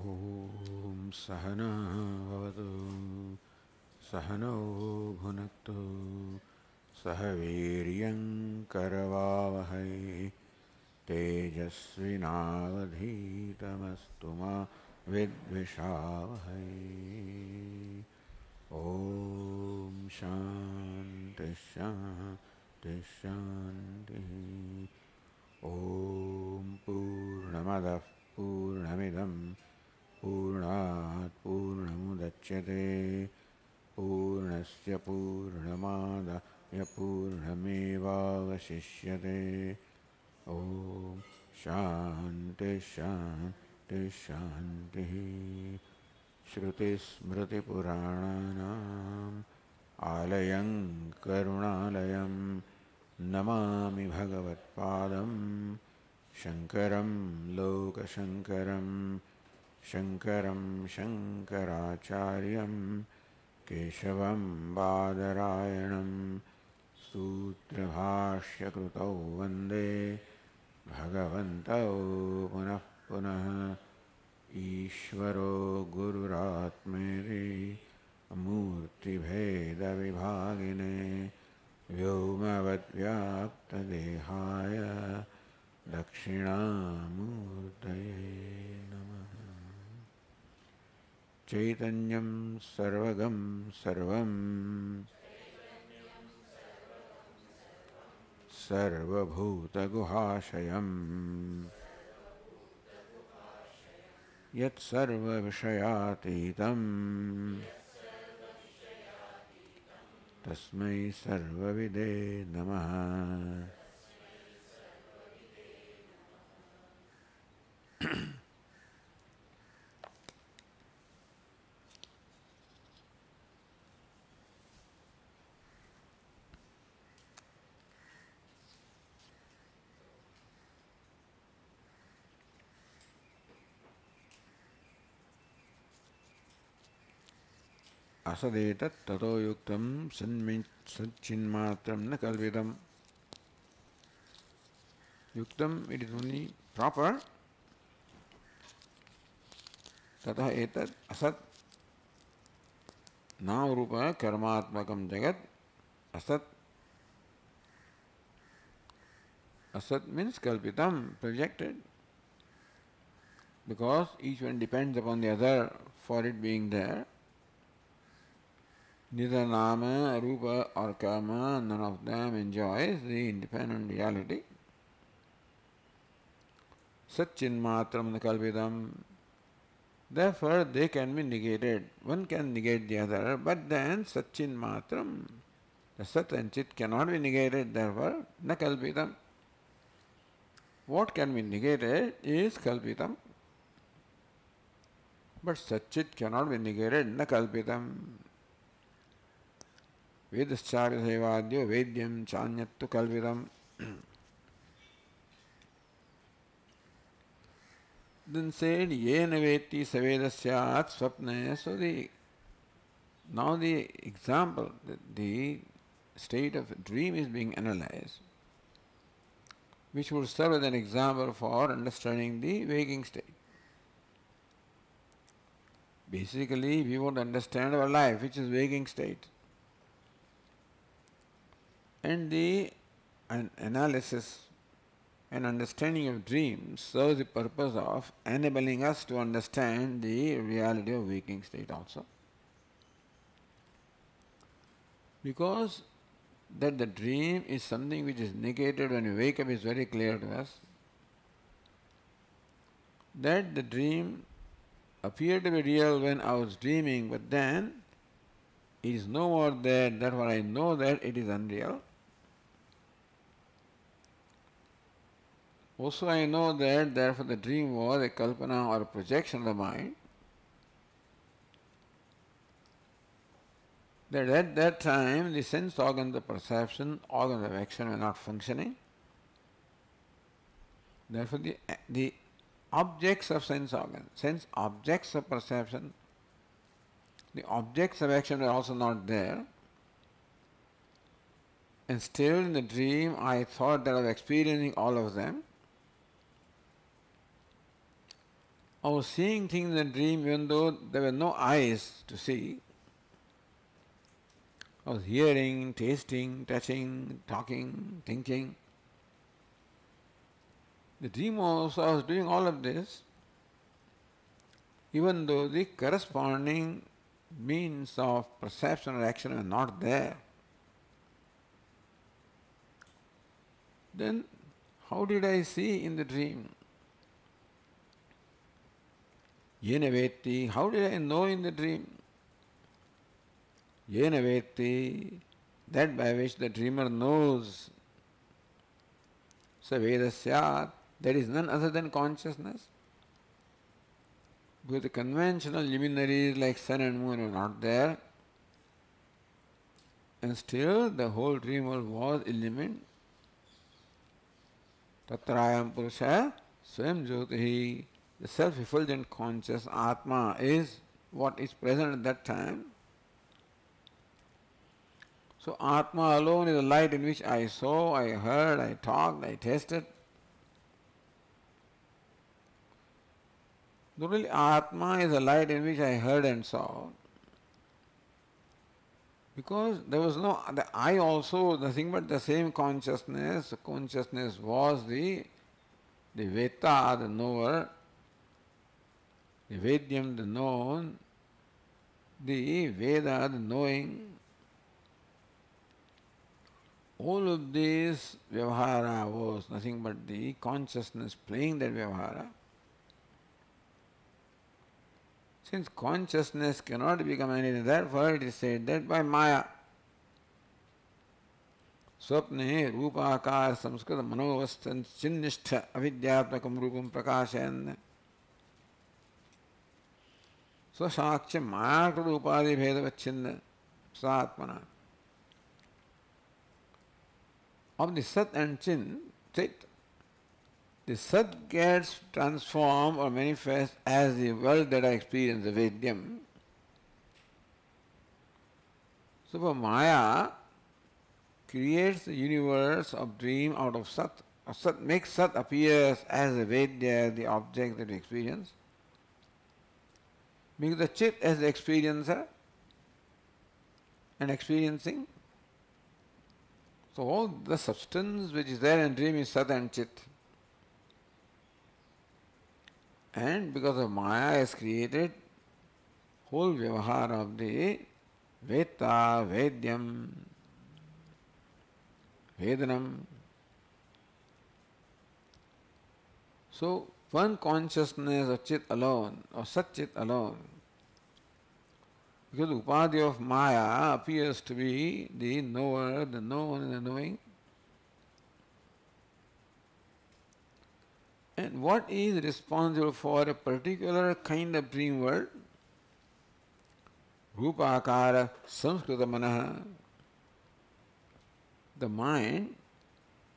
Om Sahana Vavatu Sahano Bhunaktu Sahaviryam Karavavahai Tejasvinavadhitamastu ma Vidvishavahai. Om Shanti Shanti Shanti. Om Purnamadav Purnamidam Purnat Purnamudachyate Purnasya Purnamadaya Purnamevavashishyate. Om Shanti Shanti Shanti. Shruti Smriti Purananam Alayam Karunalayam Namami Bhagavat Padam Shankaram Lokashankaram Shankaram Shankaracharyam Keshavam Badarayanam Sutra Bhashya Krutau Vande Bhagavantau Punah Punah Ishvaro Gururatmeri Murti Bheda Vibhagine Vyomavad Vyapta Dehaya Dakshinamurtaye Namaha. Chaitanyam Sarvagam Sarvam Sarvabhuta Guhashayam Yat Sarva Vishayatitam Tasmai Sarvavide Namaha. Asadetat tato yuktam satchinmatram na kalvidam. Yuktam, it is only proper. Tata etat asat now rupa karmatmakam jagat. Asat, asat means kalpitam, projected. Because each one depends upon the other for it being there. Neither nama, rupa or karma, none of them enjoys the independent reality. Satchinmatram nakalvidam. Therefore, they can be negated. One can negate the other, but then Satchinmatram, the Sat and Chit cannot be negated, therefore, nakalvidam. What can be negated is kalpitam. But Satchit cannot be negated, nakalpitam. Vedascharya sevadyo vedyam chanyattu kalvidam. Then said, yena veti savedasyat swapne. So now the example, the state of dream is being analyzed, which would serve as an example for understanding the waking state. Basically, we want to understand our life, which is waking state. And the analysis and understanding of dreams serves the purpose of enabling us to understand the reality of waking state also. Because that the dream is something which is negated when we wake up is very clear to us. That the dream appeared to be real when I was dreaming, but then it is no more there, therefore I know that it is unreal. Also I know that therefore the dream was a kalpana or a projection of the mind. That at that time the sense organs of perception, organs of action were not functioning. Therefore the objects of sense organs, sense objects of perception, the objects of action were also not there. And still in the dream I thought that I was experiencing all of them. I was seeing things in the dream even though there were no eyes to see. I was hearing, tasting, touching, talking, thinking. The dream also I was doing all of this, even though the corresponding means of perception or action are not there. Then how did I see in the dream? Yena vetti, how did I know in the dream? Yena vetti, that by which the dreamer knows. Sa vedasyat, that is none other than consciousness. Because the conventional luminaries like sun and moon are not there, and still the whole dream world was illumined. Tatrayam purusha swayam jyotihi, the self-effulgent conscious Atma is what is present at that time. So Atma alone is the light in which I saw, I heard, I talked, I tasted. Not only Atma is the light in which I heard and saw, because there was no, the I also, nothing but the same consciousness. The consciousness was the Veta, the knower, the Vedyam, the known, the Veda, the knowing. All of this Vyavahara was nothing but the consciousness playing that Vyavahara. Since consciousness cannot become anything, therefore it is said that by Maya, Swapne Rupakar Samskrita Manovastan Chinnistha Avidyatmakam Rupam Prakashayan Swashakcha Mayakruta Upadi Bhedavachinna Satmana. Of the Sat and Chin, the Sat gets transformed or manifest as the world that I experience, the Vedyam. So for Maya creates the universe of dream out of Sat. Sat makes Sat appears as the Vedya, the object that we experience. Makes the Chit as the experiencer and experiencing. So all the substance which is there in dream is Sat and Chit. And because of Maya has created whole Vyavahara of the Veta, Vedyam, Vedanam. So one consciousness of Chit alone, or Sat Chit alone, because the Upadhi of Maya appears to be the knower, the known and the knowing. And what is responsible for a particular kind of dream world? Rupakara Samskrita Manaha. The mind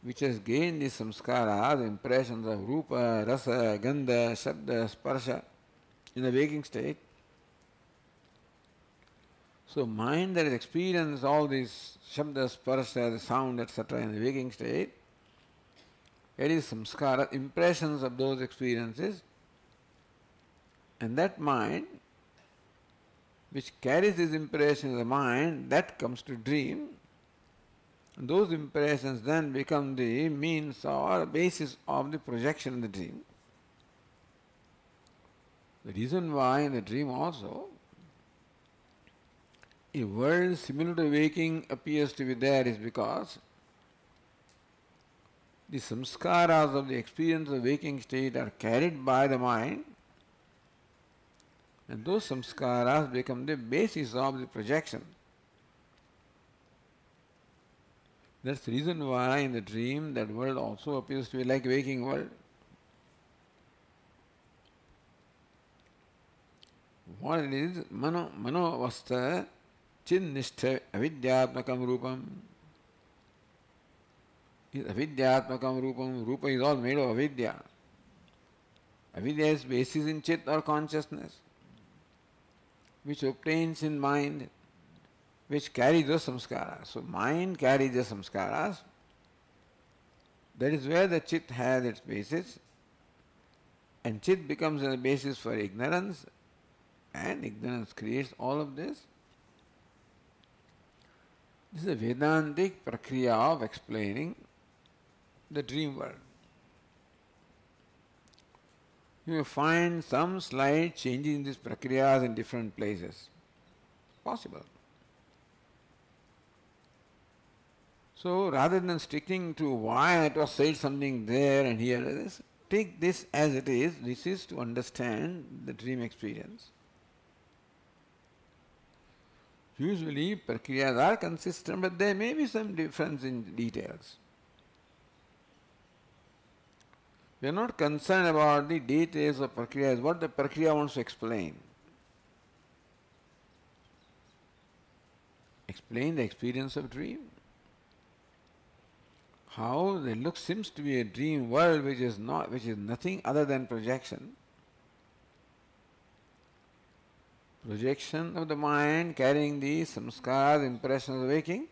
which has gained the samskara, the impressions of Rupa, Rasa, Gandha, Shabda, Sparsha in the waking state. So mind that has experienced all these Shabda, Sparsha, the sound, etc. in the waking state, it is samskara, impressions of those experiences, and that mind, which carries these impressions of the mind, that comes to dream, and those impressions then become the means or basis of the projection in the dream. The reason why in the dream also, a world similar to waking appears to be there is because the samskaras of the experience of waking state are carried by the mind, and those samskaras become the basis of the projection. That's the reason why in the dream that world also appears to be like waking world. What it is? Mano vasta chinnistha avidyatmakam rupam. Is avidyatmakam rupam. Rupa is all made of avidya. Avidya is basis in chit or consciousness, which obtains in mind, which carries those samskaras. So mind carries the samskaras. That is where the chit has its basis. And Chit becomes a basis for ignorance, and ignorance creates all of this. This is a Vedantic prakriya of explaining the dream world. You may find some slight changes in these prakriyas in different places. Possible. So rather than sticking to why it was said something there and here, take this as it is. This is to understand the dream experience. Usually prakriyas are consistent, but there may be some difference in details. We are not concerned about the details of prakriya, what the prakriya wants to explain. Explain the experience of dream. How the look seems to be a dream world which is nothing other than projection. Projection of the mind carrying the samskaras, impressions of waking.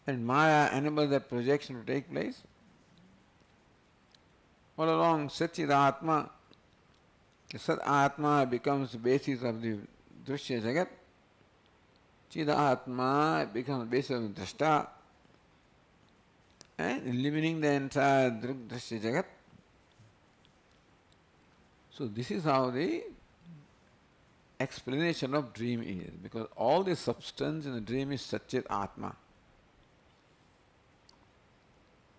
And Maya enables that projection to take place. All along, Satchidatma, the Sat Atma becomes the basis of the Drishya Jagat. Chidatma becomes the basis of the Drashta, and illumining the entire Drishya Jagat. So this is how the explanation of dream is, because all the substance in the dream is Satchit Atma.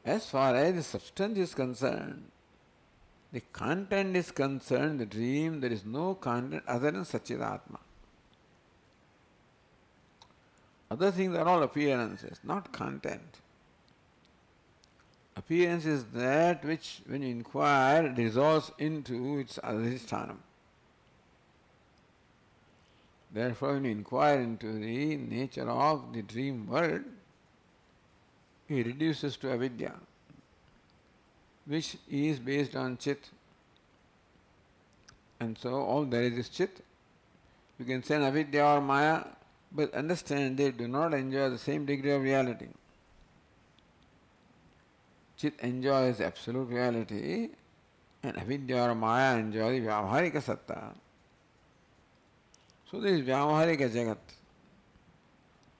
As far as the substance is concerned, the content is concerned, the dream, there is no content other than Satchit Atma. Other things are all appearances, not content. Appearance is that which, when you inquire, dissolves into its adhisthanam. Therefore, when you inquire into the nature of the dream world, it reduces to avidya, which is based on chit. And so all there is chit. You can say avidya or maya, but understand they do not enjoy the same degree of reality. Chit enjoys absolute reality, and avidya or maya enjoys vyavaharika satta. So there is vyavaharika jagat,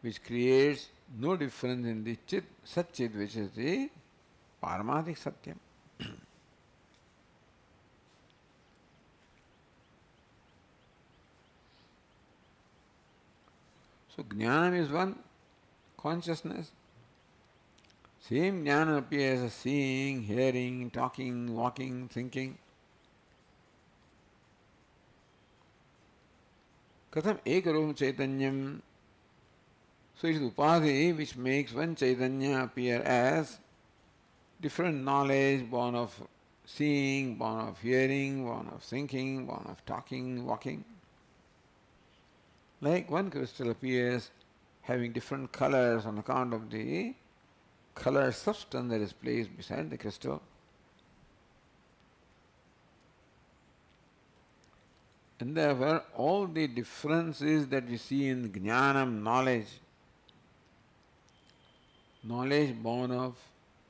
which creates no difference in the chit, satchit, which is the paramathik satyam. So jnanam is one, consciousness. Same jnana appears as seeing, hearing, talking, walking, thinking. Katham ekarum chaitanyam. So it is upadhi which makes one chaitanya appear as different knowledge born of seeing, born of hearing, born of thinking, born of talking, walking. Like one crystal appears having different colors on account of the color substance that is placed beside the crystal. And therefore, all the differences that we see in jnanam, knowledge born of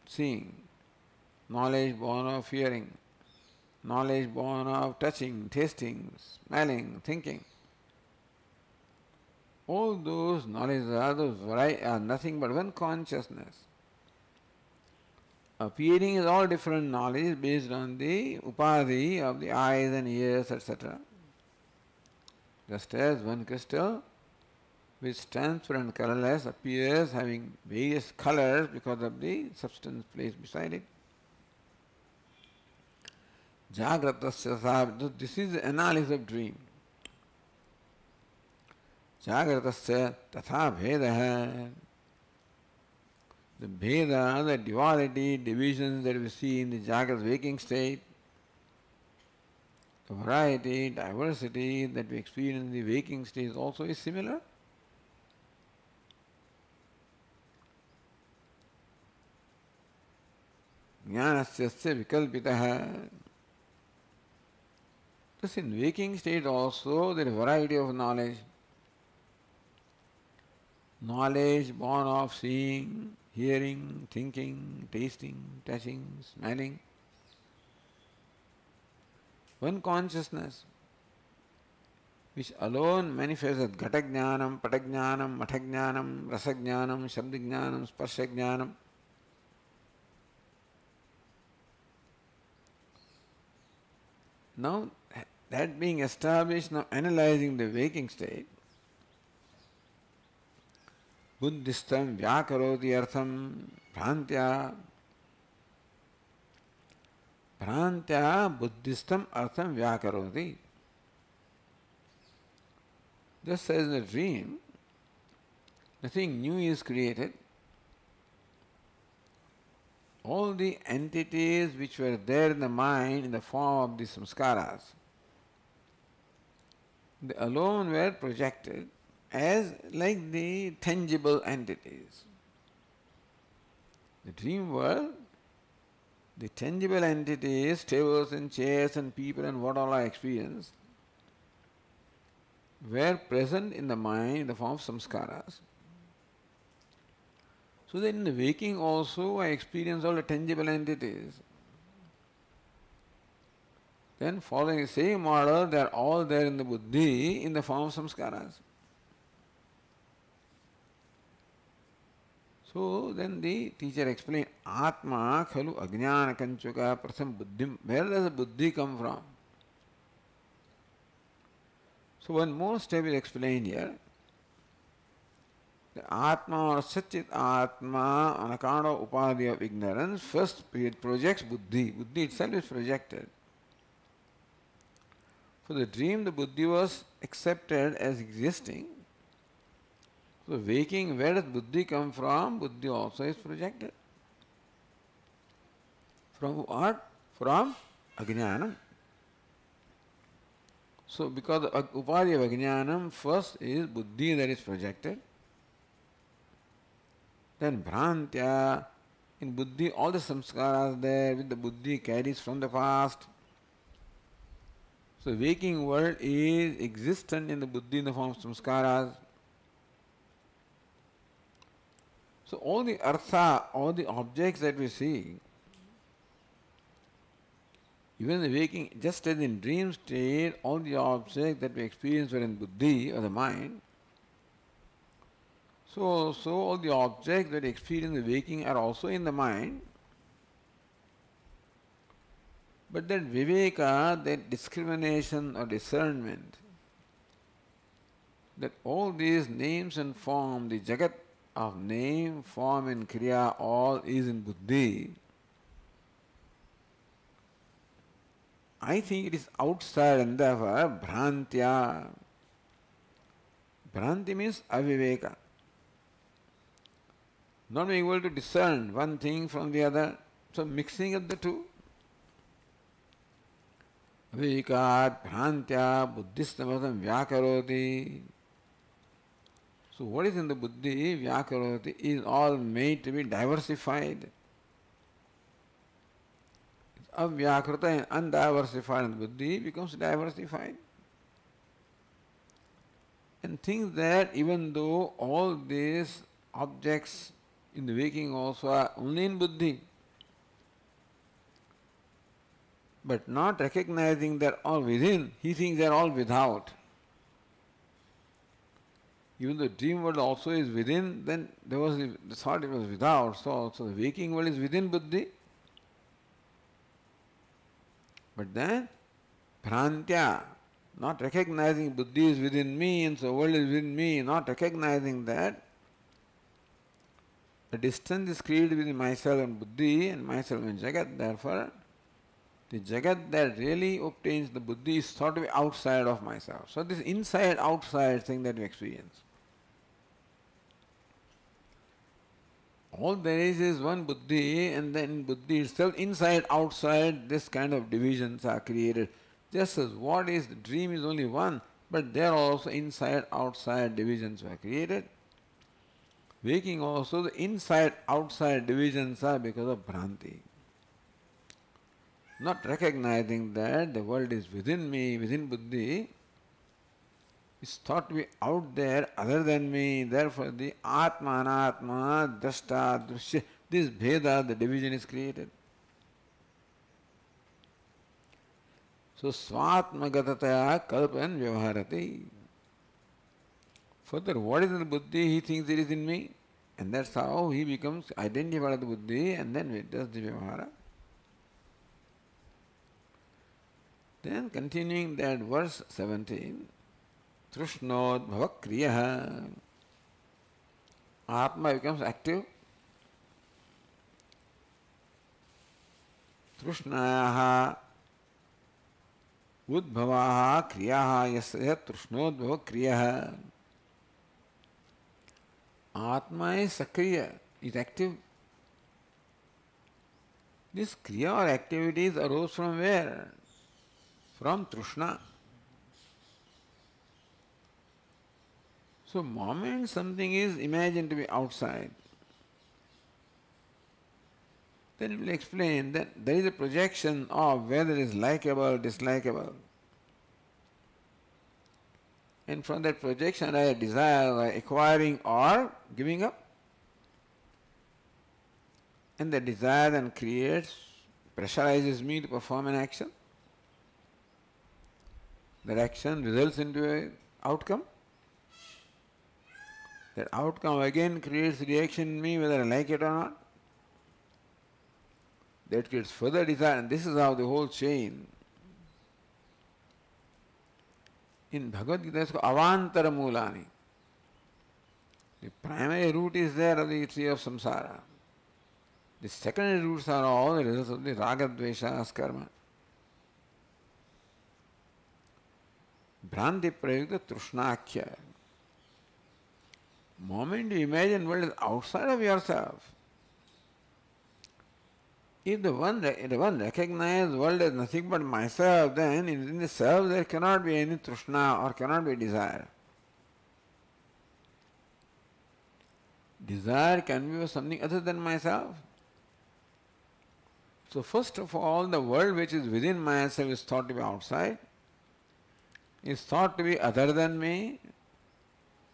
seeing, knowledge born of hearing, knowledge born of touching, tasting, smelling, thinking. All those knowledges are nothing but one consciousness. Appearing is all different knowledge based on the upadhi of the eyes and ears, etc. Just as one crystal which is transparent colorless appears having various colors because of the substance placed beside it. Jagratasya, this is the analysis of dream. Jagratasya tatha bhedaha. The bheda, the duality, divisions that we see in the Jagrat waking state, the variety, diversity that we experience in the waking state also is similar. Jnanasya vikalpitaha. Thus in waking state also there is variety of knowledge. Knowledge born of seeing, hearing, thinking, tasting, touching, smelling. one consciousness, which alone manifests as Ghatagyanam, Patagyanam, Mathagyanam, Rasagyanam, Shabdagyanam, Sparshagyanam. Now, that being established, now analyzing the waking state, Buddhistam Vyakaroti Artham Bhrantya Buddhistam Artham Vyakaroti. Just as in a dream, nothing new is created. All the entities which were there in the mind in the form of the samskaras, they alone were projected as like the tangible entities. The dream world, the tangible entities, tables and chairs and people and what all I experienced, were present in the mind in the form of samskaras. So that in the waking also I experience all the tangible entities. Then following the same order, they are all there in the buddhi in the form of samskaras. So then the teacher explained, Atma khalu ajnana kanchuka pratham buddhim. Where does the buddhi come from? So one more step is explained here. The Atma or Satchit Atma on account of upadhi of ignorance, first it projects buddhi. Buddhi itself is projected. For the dream, the buddhi was accepted as existing. So waking, where does buddhi come from? Buddhi also is projected. From what? From ajnanam. So because the upadhi of ajnanam, first is buddhi that is projected. Then bhrantya, in buddhi all the samskaras there which the buddhi carries from the past. So waking world is existent in the buddhi in the form of samskaras. So all the artha, all the objects that we see, even in the waking, just as in dream state, all the objects that we experience were in buddhi or the mind. So all the objects that we experience in the waking are also in the mind. But that viveka, that discrimination or discernment, that all these names and form, the jagat of name, form and kriya, all is in buddhi. I think it is outside and therefore bhrantya. Bhranti means aviveka. Not being able to discern one thing from the other. So mixing of the two. Avivekat bhrantya buddhistamatam vyakaroti. So what is in the buddhi, vyakaroti, is all made to be diversified. Avyakrita and undiversified in buddhi becomes diversified. And think that even though all these objects in the waking also are only in buddhi, but not recognizing they are all within, he thinks they are all without. Even though the dream world also is within, then there was the thought it was without. So also the waking world is within buddhi. But then, bhrantya, not recognizing buddhi is within me and so world is within me, not recognizing that, a distance is created between myself and buddhi and myself and jagat. Therefore, the jagat that really obtains the buddhi is thought to be outside of myself. So this inside-outside thing that we experience. All there is one buddhi, and then in buddhi itself, inside, outside, this kind of divisions are created. Just as what is the dream is only one, but there also inside, outside divisions were created. Waking also, the inside, outside divisions are because of bhranti. Not recognizing that the world is within me, within buddhi, is thought to be out there other than me. Therefore the atma, anatma, drashta, drushya, this bheda, the division is created. So Swatmagataya kalpan vyavaharati. Further, what is the buddhi? He thinks it is in me. And that's how he becomes identified with the buddhi and then it does the vyavahara. Then continuing that verse 17, Trushnodbhava kriyaha. Atma becomes active. Trushnaya udbhavaha kriyaha yasya trushnodbhava kriyaha. Atma is sakriya, is active. This kriya or activities arose from where? From Trishna. So, moment something is imagined to be outside, then it will explain that there is a projection of whether it is likable, dislikable. And from that projection I desire by acquiring or giving up. And the desire then creates, pressurizes me to perform an action. That action results into an outcome. That outcome again creates reaction in me whether I like it or not. That creates further desire, and this is how the whole chain. In Bhagavad Gita it's called Avantara Mulani. The primary root is there of the tree of samsara. The secondary roots are all the results of the raga, dvesha, karma. Bhranti prayukta trushnakya. Moment you imagine world is outside of yourself. If the one recognizes world as nothing but myself, then in the self there cannot be any trishna or cannot be desire. Desire can be for something other than myself. So first of all, the world which is within myself is thought to be outside, is thought to be other than me,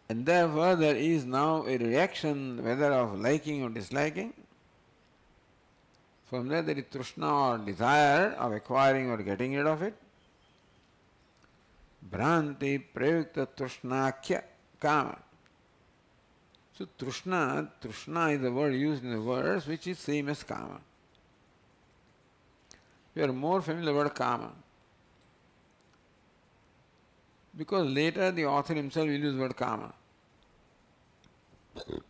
and therefore there is now a reaction whether of liking or disliking. From there is trishna or desire of acquiring or getting rid of it. Bhranti prayukta trushnakya kama. So trishna is the word used in the verse which is same as kama. We are more familiar with the word kama. Because later the author himself will use the word kama.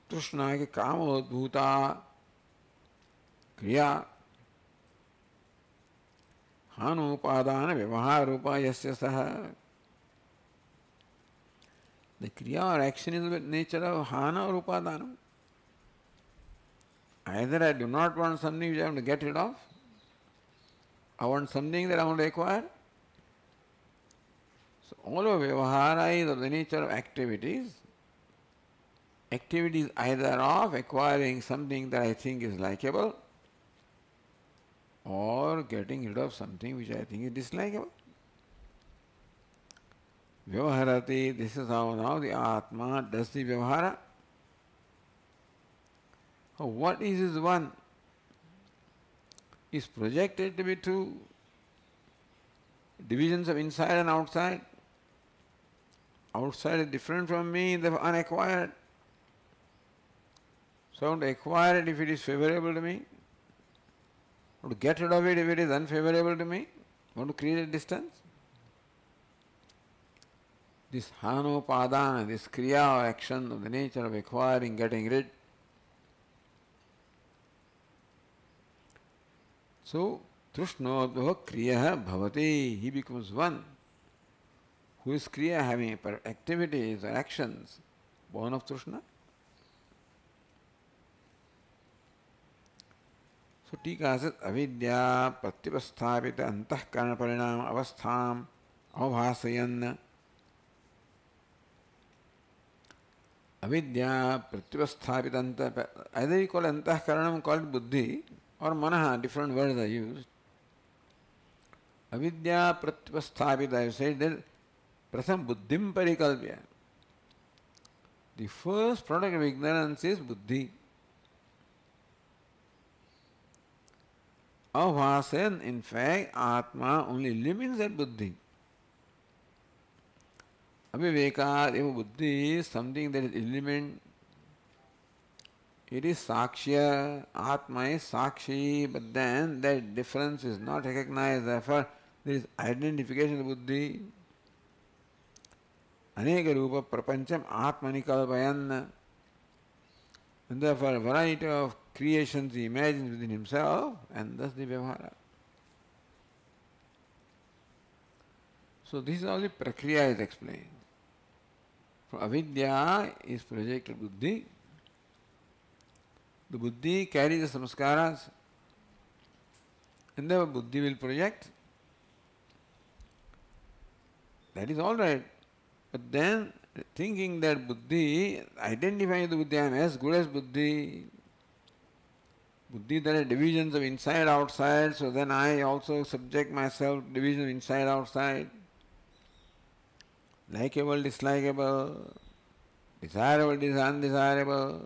Trishna ke kama udbhuta kriya hanupadana vyavaharupa yasya saha. The kriya or action is the nature of hana or upadana. Either I do not want something which I want to get rid of, I want something that I want to acquire. So all of vyavahara is of the nature of activities. Activities either of acquiring something that I think is likable or getting rid of something which I think is dislikable. Vyavaharati, this is how now the Atma does the vyavahara. What is his one? Is projected to be two divisions of inside and outside. Outside is different from me, therefore unacquired. So I want to acquire it if it is favorable to me. I want to get rid of it if it is unfavorable to me. I want to create a distance. This hanopadana, this kriya or action of the nature of acquiring, getting rid. So, trushnodbhava kriyaha bhavati, he becomes one. Who is kriya, having activities or actions born of trishna. So Tika says, avidya pratyupasthapita antahkarana parinam avastham avbhasayan. Avidya pratyupasthapita, either you call antahkaranam called buddhi or manaha, different words are used. Avidya pratyupasthapita, you said that pratham buddhim parikalpya. The first product of ignorance is buddhi. Avhasan, in fact, Atma only limits that buddhi. Aviveka, eva buddhi is something that is element. It is Sakshya, Atma is Sakshi, but then that difference is not recognized, therefore there is identification of buddhi. Aneka Rupa Prapancham Atmani Kalpayan, and therefore a variety of creations he imagines within himself, and thus the Vyavahara. So this is all the Prakriya is explained. From Avidya is projected buddhi. The buddhi carries the samskaras, and the buddhi will project. That is all right. But then thinking that buddhi, identifying the buddhi, I am as good as buddhi. Buddhi, there are divisions of inside, outside, so then I also subject myself to division of inside, outside. Likeable, dislikable, desirable, undesirable,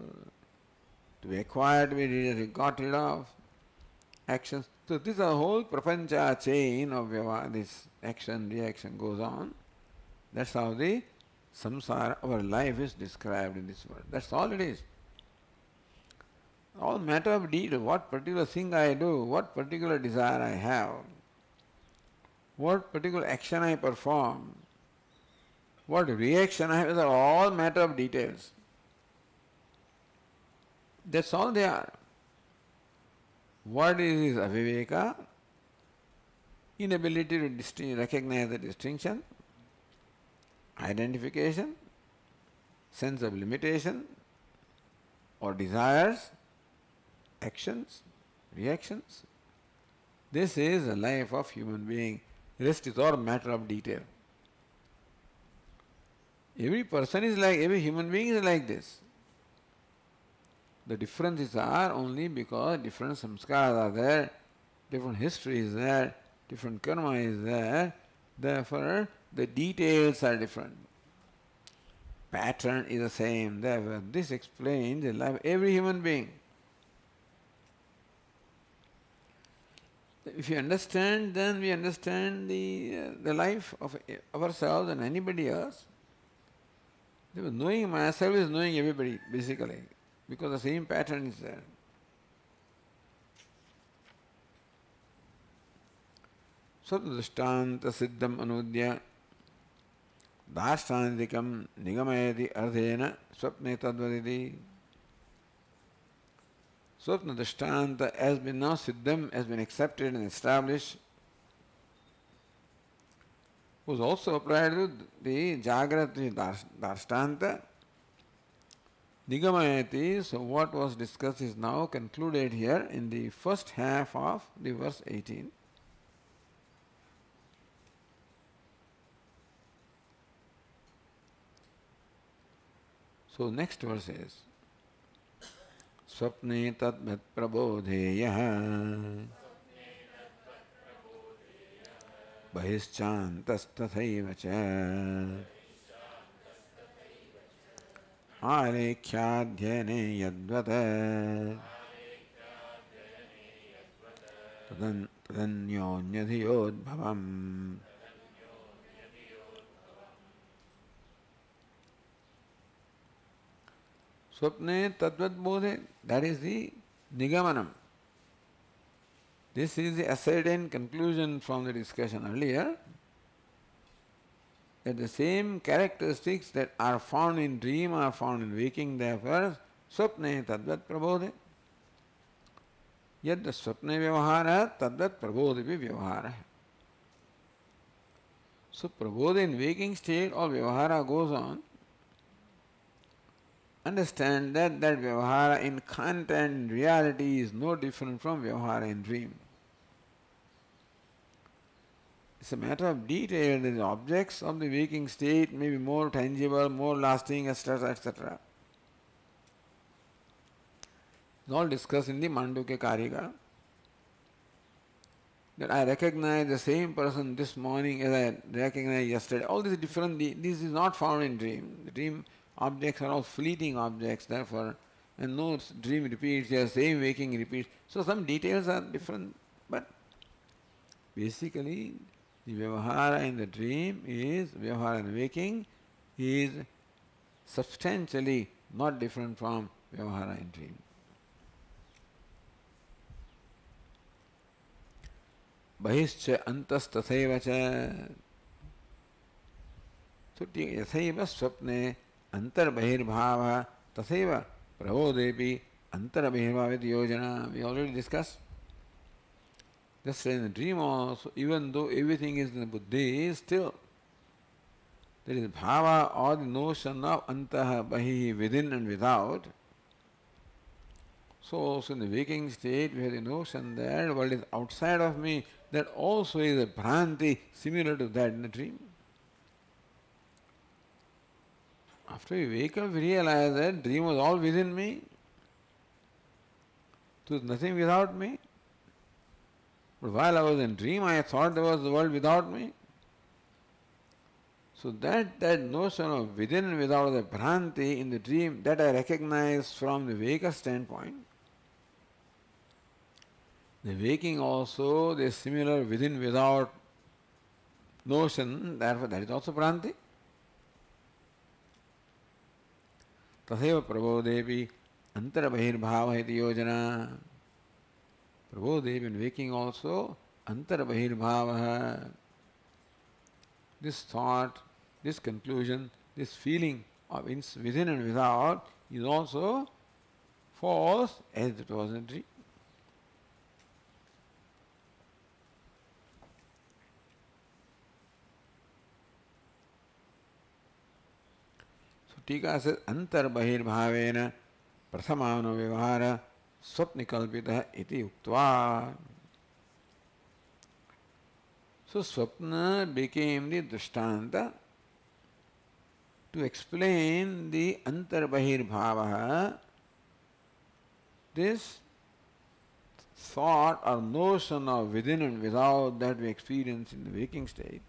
to be acquired, to be got rid of, actions. So this is a whole prapancha chain of this action, reaction goes on. That's how the samsara, our life is described in this world. That's all it is. All matter of deed, what particular thing I do, what particular desire I have, what particular action I perform, what reaction I have, are all matter of details. That's all they are. What is aviveka? Inability to recognize the distinction, identification, sense of limitation, or desires, actions, reactions. This is the life of human being. Rest is all matter of detail. Every person is like, every human being is like this. The differences are only because different samskaras are there, different history is there, different karma is there, therefore the details are different. Pattern is the same, therefore this explains the life of every human being. If you understand, then we understand the life of ourselves and anybody else. Knowing myself is knowing everybody, basically, because the same pattern is there. Satadrishtanta siddham anudya dashtanidikam nigamayati ardhena swapne tadvaditi. Swapna Drishtanta has been now siddham, has been accepted and established, was also applied to the Jagrati Darshtanta. Nigamayati, so what was discussed is now concluded here in the first half of the verse 18. So next verse is Swapne tadvat prabodheya Bahishchantastathaiva cha Alekhyaadhyane yadvata tadanyonyadhiyodbhavam. Swapne tadvat bodhe, that is the nigamanam. This is the ascertained conclusion from the discussion earlier, that the same characteristics that are found in dream are found in waking, therefore swapne tadvat prabodhe. Yad swapne vyavahara tadvat prabodhepi vyavahara. So prabodha in waking state or vyavahara goes on. Understand that vyavahara in content, in reality, is no different from vyavahara in dream. It's a matter of detail. The objects of the waking state may be more tangible, more lasting, etc., etc. It's all discussed in the Mandukya Karika. That I recognize the same person this morning as I recognized yesterday. All this is different. This is not found in dream. The dream objects are all fleeting objects, therefore, and no dream repeats, the same waking repeats. So some details are different. But basically, the Vyavahara in the dream is, Vyavahara in waking is substantially not different from Vyavahara in dream. Bahishcha antastathaiva cha. So yathaiva swapne antarbahirbhava tathaiva pravodepi antarbahirbhaviti yojana. We already discussed. Just in the dream also, even though everything is in the buddhi, still there is bhava or the notion of antaha bahi, within and without. So also in the waking state we have the notion that what is outside of me, that also is a bhranti similar to that in the dream. After we wake up, we realize that dream was all within me. There was nothing without me. But while I was in dream, I thought there was the world without me. So that notion of within and without, the bhranti in the dream, that I recognize from the Veka standpoint. The waking also, the similar within without notion, therefore that is also bhranti. Tatheva prabodhepi antarabahirбhava iti yojana. Prabodhepi in waking also antarabahirbhava. This thought, this conclusion, this feeling of within and without is also false as it was in a dream. So Tika says antarbahirбhavena prathamano vyavahara swapnikalpitah iti uktva. So Swapna became the Drishtanta to explain the Antarbahir-bhavaha, this thought or notion of within and without that we experience in the waking state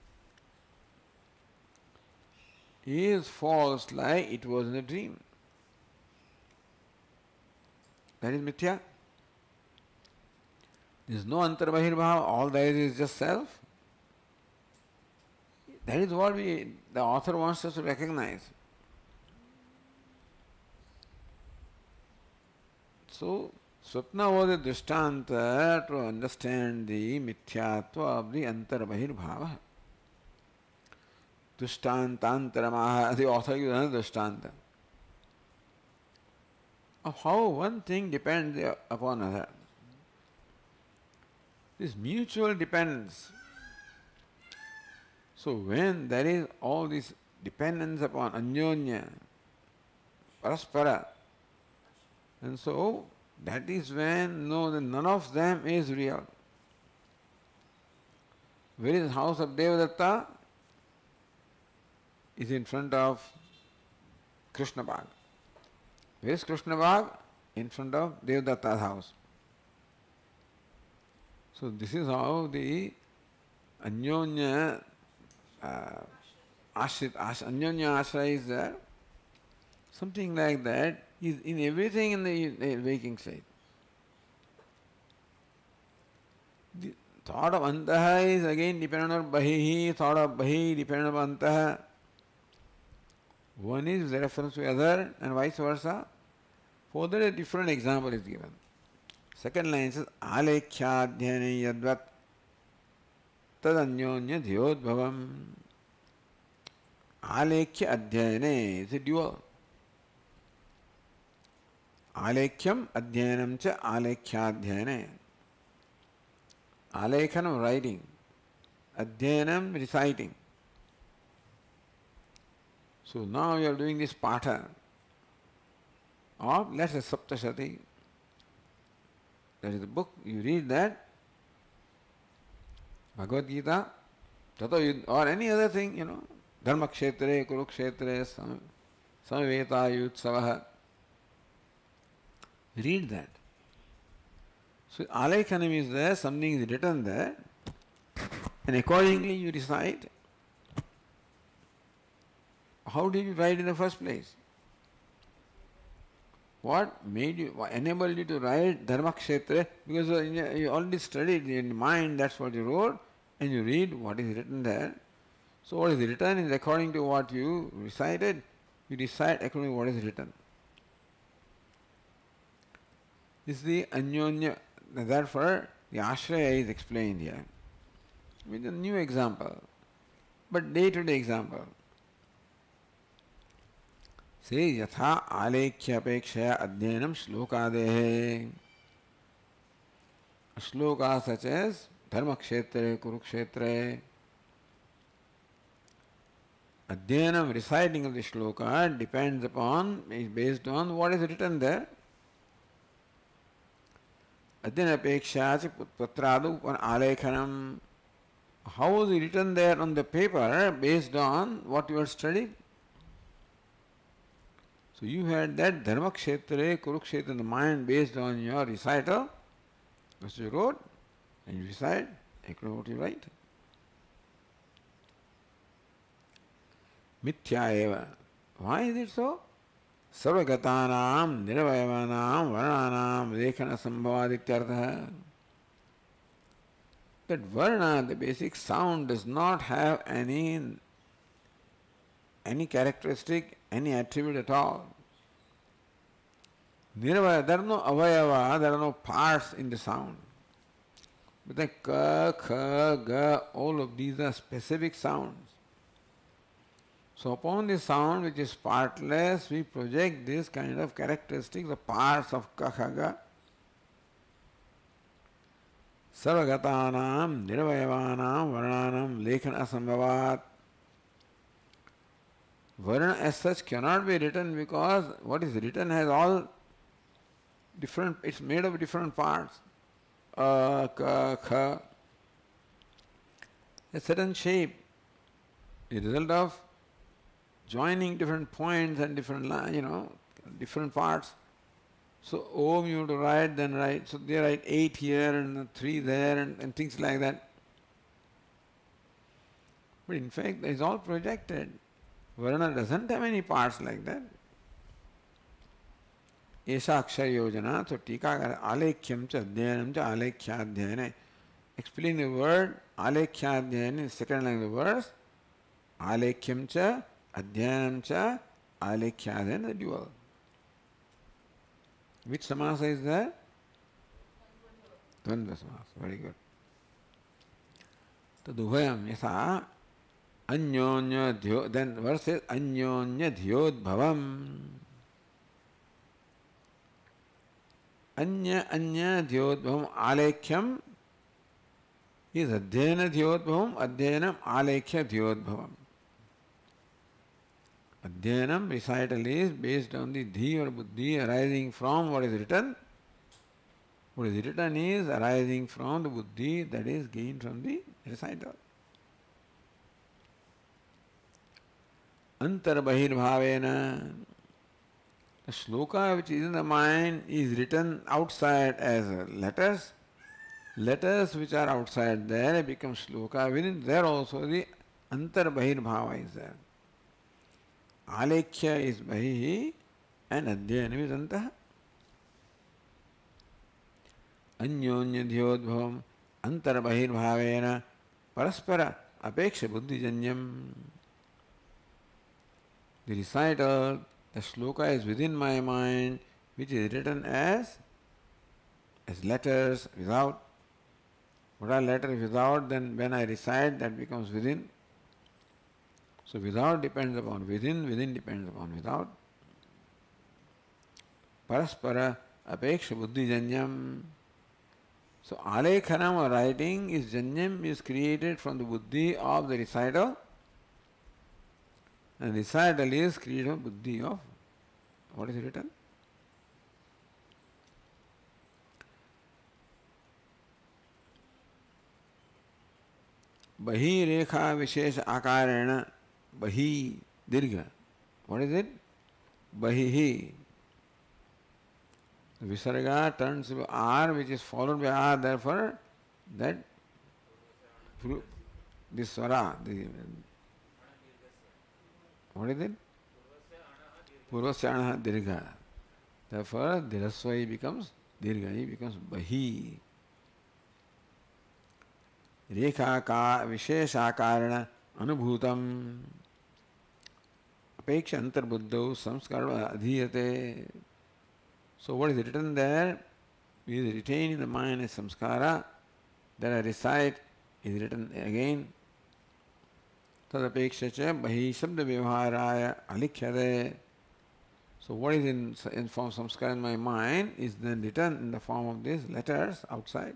is false like it was in a dream. That is mithya. There is no Antarbahir-bhava, all there is just self. That is what the author wants us to recognize. So, Swapna was a drishtanta to understand the mithyatva of the antarbahir-bhava. Drishtantantamaha, the author gives another drishtanta of how one thing depends upon another. This mutual dependence. So when there is all this dependence upon anyonya, paraspara, and so that is when none of them is real. Where is the house of Devadatta? Is in front of Krishna Bag. Where is Krishna Bag? In front of Devadatta's house. So this is how the anyonya Anyonya Ashra is there. Something like that is in everything in the waking state. The thought of Antaha is again dependent on Bahihi, thought of Bahi dependent on Antaha. One is with reference to the other and vice versa. Further, a different example is given. Second line says, Alekhya-dhyane yadvat tadanyonya dhyodbhavam. Alekhya adhyayane is a dual. Alekhyam adhyanam cha alekhya adhyayane. Alekhanam writing, adhyanam reciting. So now you are doing this patha of, let's say, Saptashati. That is the book, you read that, Bhagavad Gita, or any other thing, Dharma Kshetre, Kurukshetre, Samaveta Yutsavaha. Read that. So Alekhanam is there, something is written there, and accordingly you recite. How did you write in the first place? What made you, what enabled you to write Dharmakshetra? Because you already studied in your mind, that's what you wrote, and you read what is written there. So what is written is according to what you recited, you decide according to what is written. This is the Anyonya, therefore the Ashraya is explained here with a new example, but day-to-day example. Say yatha alekhya apekshaya adhyanam shlokadehe. Shloka such as Dharmakshetra, Kurukshetra. Adhyanam, reciting of the shloka, depends upon, is based on what is written there. Adhyana apeksha patradu alekhanam. How is it written there on the paper based on what you had studied? So you had that Dharmakshetra, Kurukshetra in the mind based on your recital, which you wrote, and you recite according to what you write. Mithya eva. Why is it so? Sarvagatanam, nirvayavanam, varnanam, lekhana sambhavadityartha. That varna, the basic sound, does not have any characteristic, any attribute at all. Nirvaya, there are no avayava, there are no parts in the sound. But the ka, kha, ga, all of these are specific sounds. So upon the sound which is partless, we project this kind of characteristics, the parts of ka, kha, ga. Sarvagatanam, nirvayavanam, varnanam, lekhana sambhavat. Varna as such cannot be written because what is written has all different, it's made of different parts. A, ka, kha. A certain shape, the result of joining different points and different, different parts. So Om you have to write, then write. So they write 8 here and 3 there and things like that. But in fact, it's all projected. Varna doesn't have any parts like that. Esha akshar yojana, so tika alekhyam cha adhyanam cha alekhya. Explain the word alekhya adhyayana in the second line of the verse. Alekhyam cha adhyanam cha alekhya, the dual. Which samasa is there? Dvandva samasa. Very good. Tadubhayam yasa anyonya dhyo. Then verse says anyonya dhyodbhavam. Anya dhyodbhavam alekhyam is adhyayana dhyodbhavam, adhyayanam alekhya dhyodbhavam. Adhyayanam, recital, is based on the dhi or buddhi arising from what is written. What is written is arising from the buddhi that is gained from the recital. Antar bahir bhavena. The shloka which is in the mind is written outside as letters. Letters which are outside there become shloka. Within there also the antar bahir bhava is there. Alekhya is bahihi and adhyanam is antah. Anyonya dhyodbhavam antar bahir bhavena paraspara apeksha buddhijanyam. The recital, the shloka is within my mind, which is written as letters without. What are letters without? Then when I recite, that becomes within. So without depends upon within, within depends upon without. Paraspara apeksha buddhi janyam. So alekhanam or writing is janyam, is created from the buddhi of the recital, and recital is created from buddhi of what is written. Bahi rekha vishesha akarena. Bahi dirgha. What is it? Bahihi. Visarga turns to R, which is followed by R, therefore that this swara, what is it? Purvasya anaha dirgha. Therefore, dirasvai becomes dirghai, becomes bahi. Rekha ka vishesha karana anubhutam apeksha antarbuddhau samskara adhiyate. So what is written there is retained in the mind as samskara. That I recite is written again. Tadapeksha cha bahi shabda vyavharaya alikhyate. So what is in form of samskara in my mind is then written in the form of these letters outside.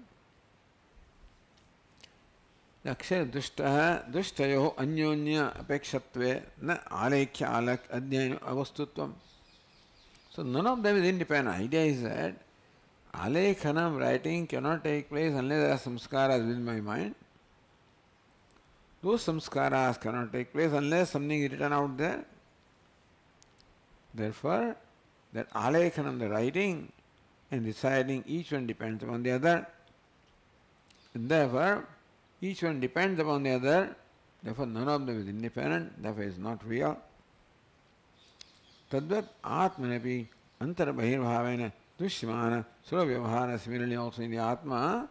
Akshara dushtayo anyonya apekshatve na alekhya alak adhyayana avastutvam. So none of them is independent. Idea is that alekhanam, writing, cannot take place unless there are samskaras within my mind. Those samskaras cannot take place unless something is written out there. Therefore, that alekhanam, the writing and reciting, each one depends upon the other. And therefore, each one depends upon the other. Therefore, none of them is independent. Therefore, is not real. Tadvat atmanapi antarabhirbhavena dushyamana sura-vyavahara. Similarly, also in the Atma,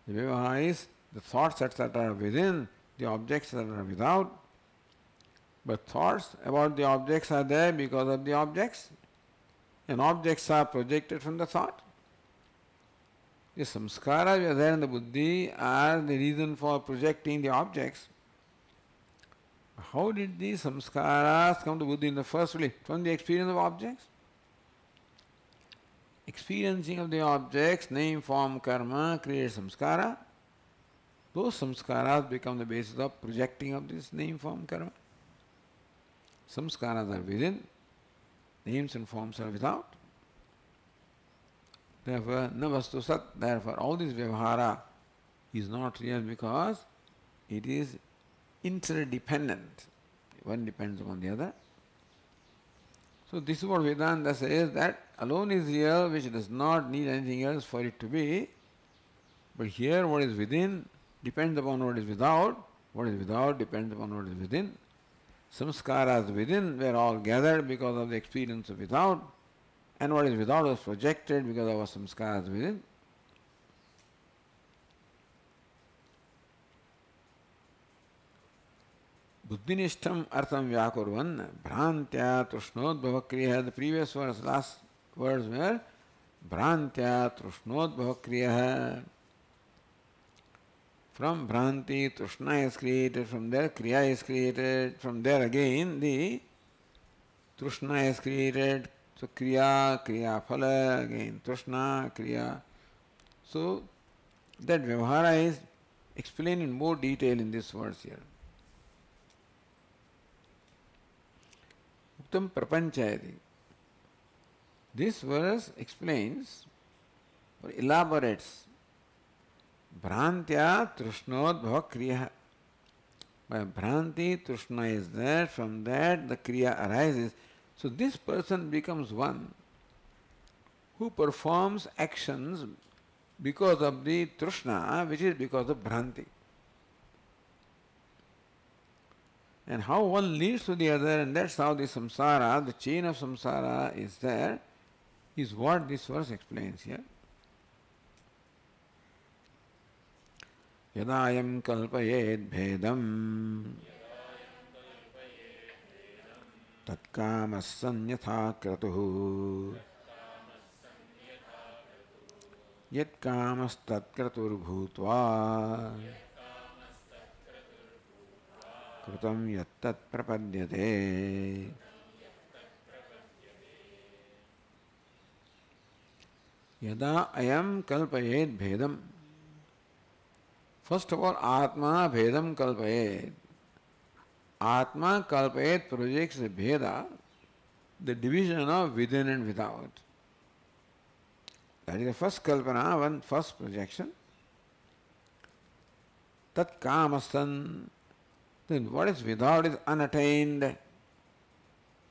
the vyavahara is the thoughts that are within, the objects that are without. But thoughts about the objects are there because of the objects, and objects are projected from the thought. The samskaras which are there in the buddhi are the reason for projecting the objects. How did these samskaras come to buddhi in the first place? From the experience of objects. Experiencing of the objects, name, form, karma, creates samskara. Those samskaras become the basis of projecting of this name, form, karma. Samskaras are within, names and forms are without. Therefore, na vastu sat, therefore all this vyavahara is not real because it is interdependent. One depends upon the other. So this is what Vedanta says, that alone is real, which does not need anything else for it to be. But here what is within depends upon what is without. What is without depends upon what is within. Samskaras within were all gathered because of the experience of without, and what is without was projected because of our samskaras within. Buddhinishtam artham vyakurvan bhrantya trushnodbhava kriya. The previous verse, last words were bhrantya trushnodbhava kriya. From Bhranti, Trishna is created, from there Kriya is created, from there again the Trishna is created, so Kriya, Kriya Phala, again Trishna, Kriya. So that Vyavahara is explained in more detail in this verse here. Uktam Prapanchayati. This verse explains or elaborates Bhrantya Trushnodbhava Kriya. By Bhranti, Trishna is there, from that the Kriya arises. So this person becomes one who performs actions because of the Trishna, which is because of Bhranti. And how one leads to the other, and that's how the samsara, the chain of samsara is there, is what this verse explains here. Yadayam kalpayed bhedam tatkamassan yatha kratuhu yatkamas tatkratur bhutva kritam yattat prapadyate. Yada ayam kalpayed bhedam. First of all, Atma Bhedam Kalpayet. Atma Kalpayet projects the Bheda, the division of within and without. That is the first Kalpana, one first projection. Tat Kamasan. Then what is without is unattained.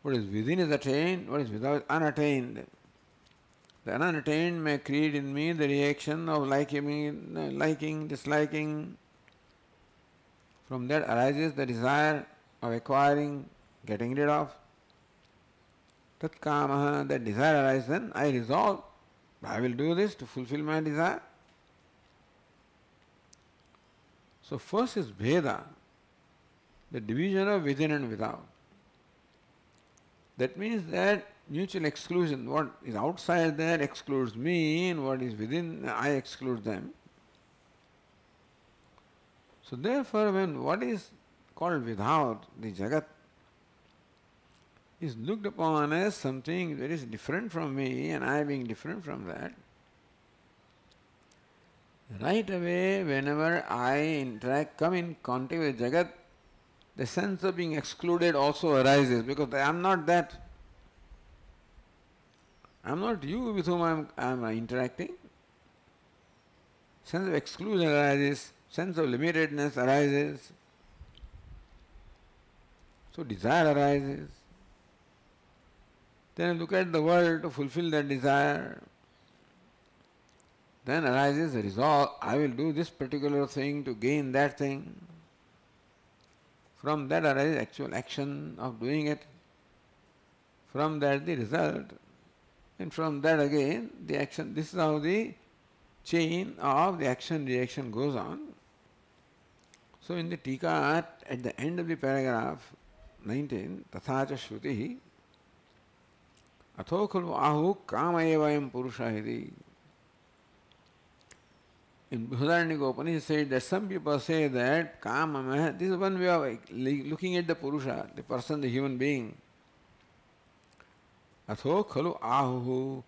What is within is attained, what is without is unattained. The unattained may create in me the reaction of liking, disliking. From that arises the desire of acquiring, getting rid of. tat kamaha, that desire arises, then I resolve, I will do this to fulfill my desire. So first is Veda, the division of within and without. That means that mutual exclusion, what is outside there excludes me, and what is within I exclude them. So therefore, when what is called without, the Jagat, is looked upon as something that is different from me and I being different from that, right away whenever I come in contact with Jagat, the sense of being excluded also arises, because I am not that. I am not you with whom I am interacting. Sense of exclusion arises, sense of limitedness arises. So desire arises. Then I look at the world to fulfill that desire. Then arises the resolve, I will do this particular thing to gain that thing. From that arises actual action of doing it. From that the result. And from that again the action. This is how the chain of the action-reaction goes on. So in the Tika, at the end of the paragraph 19, Tatha cha Shrutihi, Atho khalu ahu kama evayam purusha iti. In Brihadaranyaka Upanishad said that some people say that kama, this is one way of looking at the Purusha, the person, the human being. Atho khalu ahu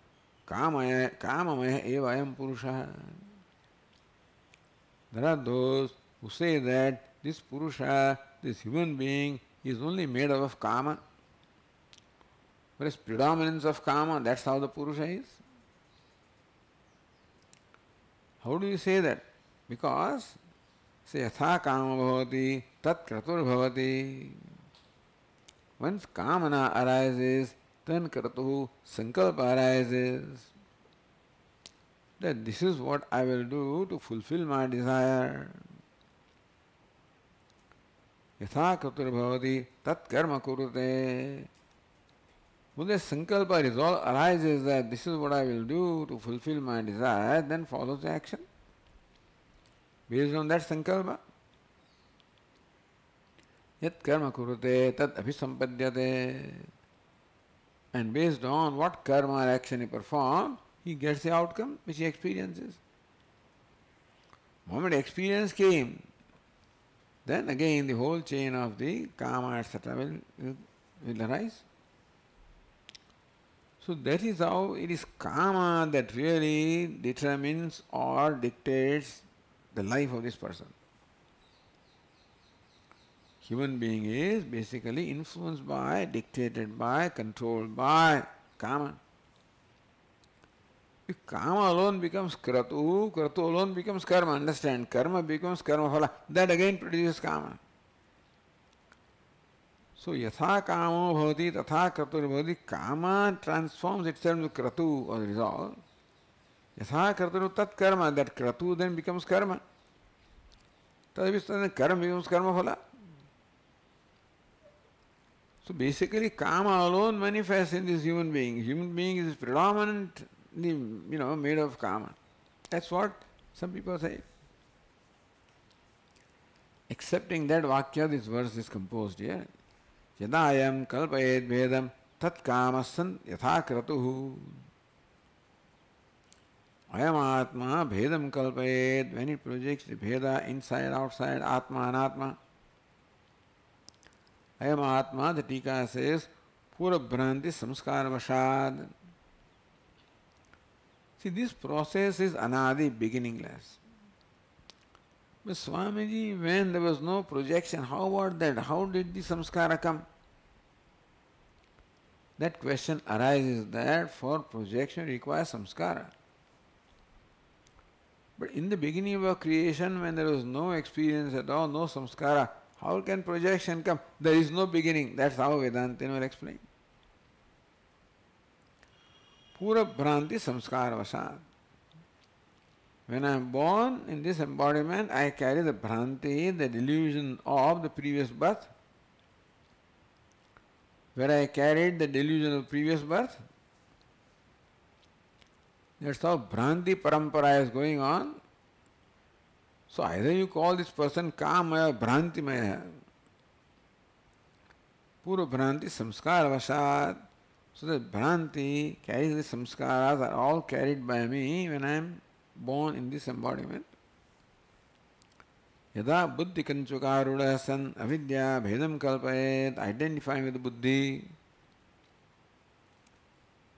kamamaya evayam purusha. There are those who say that this Purusha, this human being, is only made up of kama. Whereas predominance of kama, that's how the Purusha is. How do you say that? Because, say, yatha kama bhavati, tat kratur bhavati. Once kamana arises, then kratuhu sankalpa arises. That this is what I will do to fulfill my desire. Yatha kratur bhavati, tat karma kurute. When the sankalpa resolve arises that this is what I will do to fulfill my desire, then follows the action. Based on that sankalpa. Yat karma kurute tat abhisampadhyate. And based on what karma or action he performs, he gets the outcome which he experiences. The moment experience came, then again the whole chain of the kama etc. will arise. So that is how it is kama that really determines or dictates the life of this person. Human being is basically influenced by, dictated by, controlled by kama. If kama alone becomes kratu, kratu alone becomes karma, understand? Karma becomes karma phala, that again produces kama. So yatha kamo bhavati tatha kratur bhavati, kama transforms itself to kratu or resolve. Yatha kratur tat karma, that kratu then becomes karma. Tadavistana karma becomes karma phala. So basically kama alone manifests in this human being. Human being is predominantly, made of kama. That's what some people say. Accepting that vakya, this verse is composed here. Yadayam kalpayet vedam tat kamasan yatha kratuhu. Ayam atma bhedam kalpayet, when it projects the bheda inside, outside, atma, anatma. Ayam atma, the Tika says, purabhranti samskara vashad. See, this process is anadi, beginningless. But Swamiji, when there was no projection, how about that? How did the samskara come? That question arises that for projection requires samskara. But in the beginning of our creation, when there was no experience at all, no samskara, how can projection come? There is no beginning. That's how Vedanta will explain. Pura Bhranti Samskara Vasad. When I am born in this embodiment, I carry the Bhranti, the delusion of the previous birth. where I carried the delusion of previous birth. That's how Bhranti Parampara is going on. So either you call this person Kamaya or Bhrantimaya. Purva Bhranti Samskara Vasat. So that Bhranti carries the samskaras are all carried by me when I am born in this embodiment. Yada buddhi kanchukaruda san avidya bhedam kalpayet, identifying with the buddhi.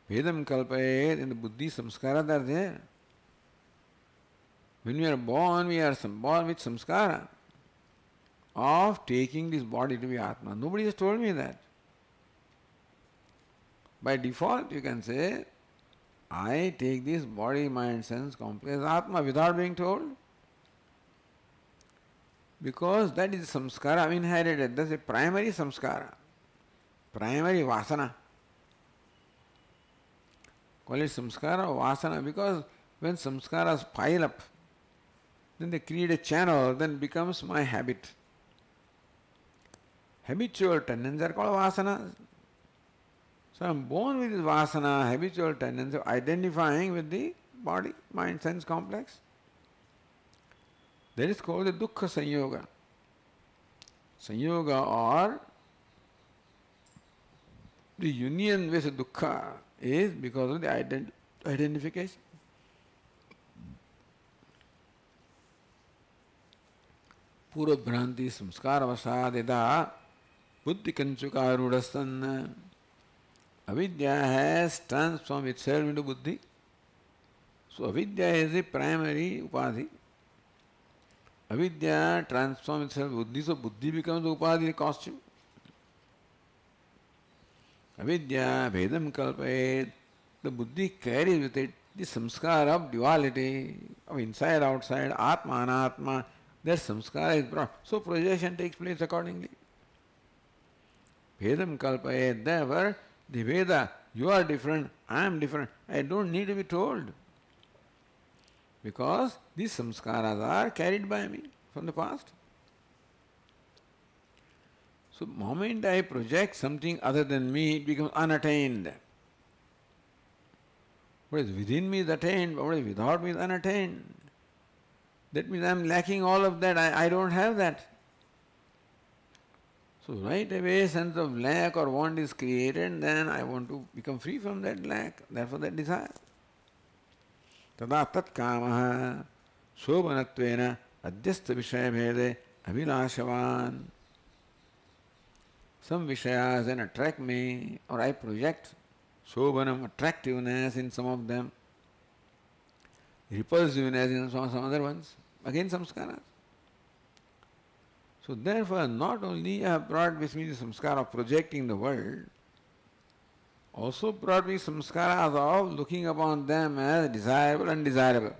Bhedam kalpayet, in the buddhi samskaras are there. When we are born born with samskara of taking this body to be Atma. Nobody has told me that. By default, you can say, I take this body, mind, sense complex Atma without being told. Because that is samskara I've inherited. That's a primary samskara, primary vasana. Call it samskara or vasana because when samskaras pile up, then they create a channel, then becomes my habit. Habitual tendencies are called vasanas. So I am born with this vasana, habitual tendency of identifying with the body, mind, sense complex. That is called the dukkha sanyoga. Sanyoga or the union with dukkha is because of the identification. Pura bhranti samskara vasadeda buddhi kanchukarudastan. Avidya has transformed itself into buddhi. So avidya is the primary upadhi. Avidya transforms itself into buddhi, so buddhi becomes the upadhi, the costume. Avidya bhedam kalpayet, the buddhi carries with it the samskara of duality, of inside, outside, atma, anatma. That samskara is brought. So projection takes place accordingly. Bhedam kalpayet, therefore, the Veda, you are different, I am different. I don't need to be told. Because these samskaras are carried by me from the past. So the moment I project something other than me, it becomes unattained. What is within me is attained, but what is without me is unattained. That means I am lacking all of that, I don't have that. So right away sense of lack or want is created, and then I want to become free from that lack, therefore that desire. Tada tat kamaha shobhanatvena adhyastha vishaya bhede abhilashavan. Some vishayas then attract me, or I project shobhanam, attractiveness in some of them, repulsiveness in some other ones, again samskaras. So therefore, not only I have brought with me the samskara of projecting the world, also brought me samskaras of looking upon them as desirable and undesirable.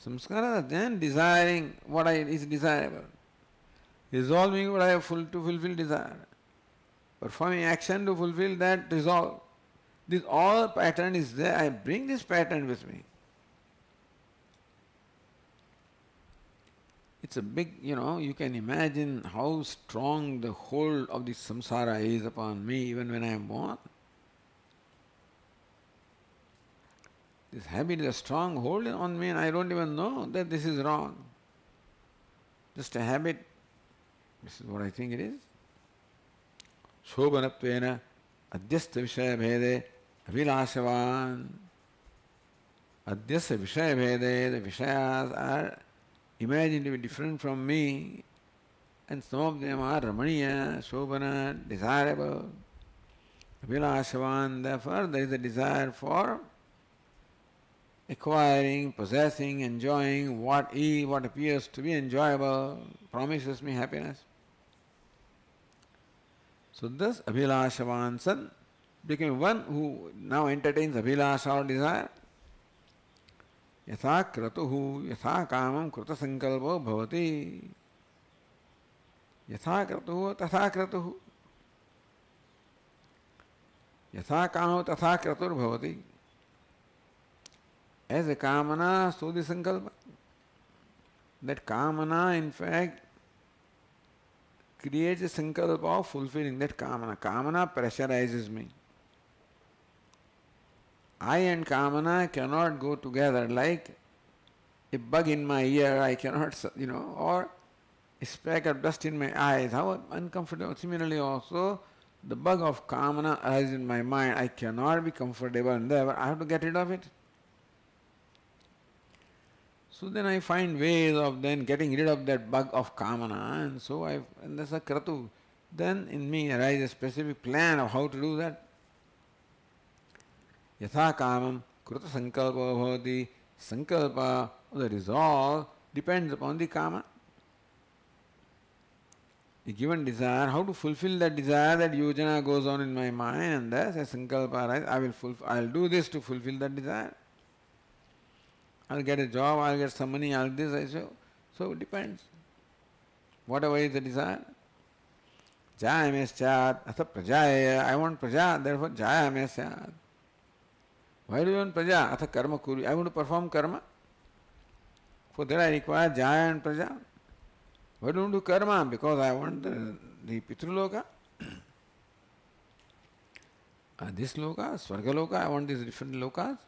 Samskaras are then desiring what is desirable, resolving what I have to fulfill desire, performing action to fulfill that resolve. This all pattern is there. I bring this pattern with me. It's a big, you can imagine how strong the hold of this samsara is upon me even when I am born. This habit is a strong hold on me and I don't even know that this is wrong. Just a habit. This is what I think it is. Shobhanatvena adhyastha vishaya bhede avilashavan. Adhyastha vishaya bhede, the vishayas are imagined to be different from me, and some of them are ramaniya, shobhana, desirable, abhilashavan. Therefore, there is a desire for acquiring, possessing, enjoying what appears to be enjoyable, promises me happiness. So thus, abhilashavan san became one who now entertains abhilasha or desire. यथा क्रतुः यथा कामं कृतसंकल्पो भवति यथा क्रतुः तथा क्रतुः यथा कामो तथा क्रतुर्भवति. As a kamana, so the sankalpa. That kamana, in fact, creates a sankalpa of fulfilling that kamana. Kamana pressurizes me. I and kamana cannot go together like a bug in my ear, I cannot, or a speck of dust in my eyes. How uncomfortable. Similarly also, the bug of kamana arises in my mind. I cannot be comfortable and there. I have to get rid of it. So then I find ways of then getting rid of that bug of kamana, and that's a kratu. Then in me arises a specific plan of how to do that. Yatha kamam kruta sankalpa bhavati. Sankalpa, the resolve, depends upon the kama. A given desire, how to fulfill that desire, that yojana goes on in my mind, and thus a sankalpa arises. I will do this to fulfill that desire. I'll get a job, I'll get some money, I'll this, so it depends. Whatever is the desire. Jayame syat, atha prajaya, I want praja, therefore jayame syat. Why do you want praja? Atha karma kuri, I want to perform karma. For that I require jaya and praja. Why don't do karma? Because I want the pitruloka. This loka, swargaloka, I want these different lokas.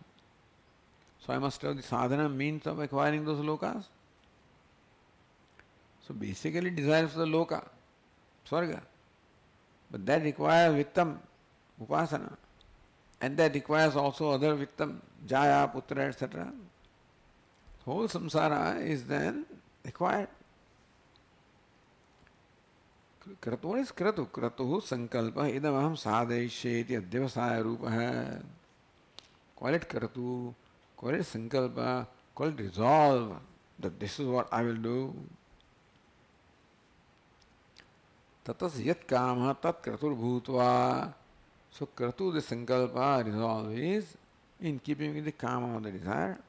So I must have the sadhana means of acquiring those lokas. So basically desire for the loka, swarga. But that requires vittam, upasana. And that requires also other vittam, jaya, putra, etc. Whole samsara is then acquired. What is kratu? Kratuhu sankalpa idam aham sadhaishyeti adyavasaya rupaha. Call it kratu, call it sankalpa, call it resolve that this is what I will do. Tatas yat kama tat kratur bhutva. So kratu, the sankalpa, resolve is in keeping with the kama of the desire.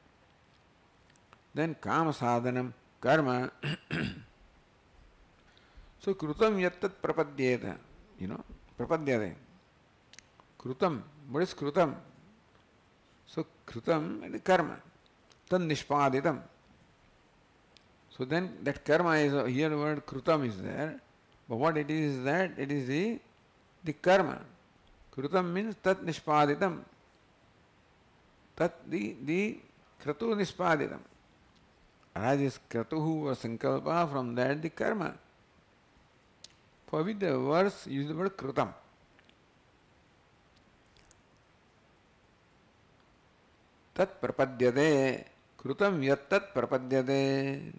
Then kama sadhanam, karma. So krutam yattat prapadyeta, prapadyate. Krutam, what is krutam? So krutam is the karma. Tan nishpaditam. So then that karma is, here the word krutam is there. But what it is that? It is the karma. Krutam means tat nishpaditam. Tat the kratu nishpaditam. Arises kratuhu or sankalpa, from that the karma. For which the verse uses the word krutam. Tat prapadyate. Krutam yat tat prapadyate.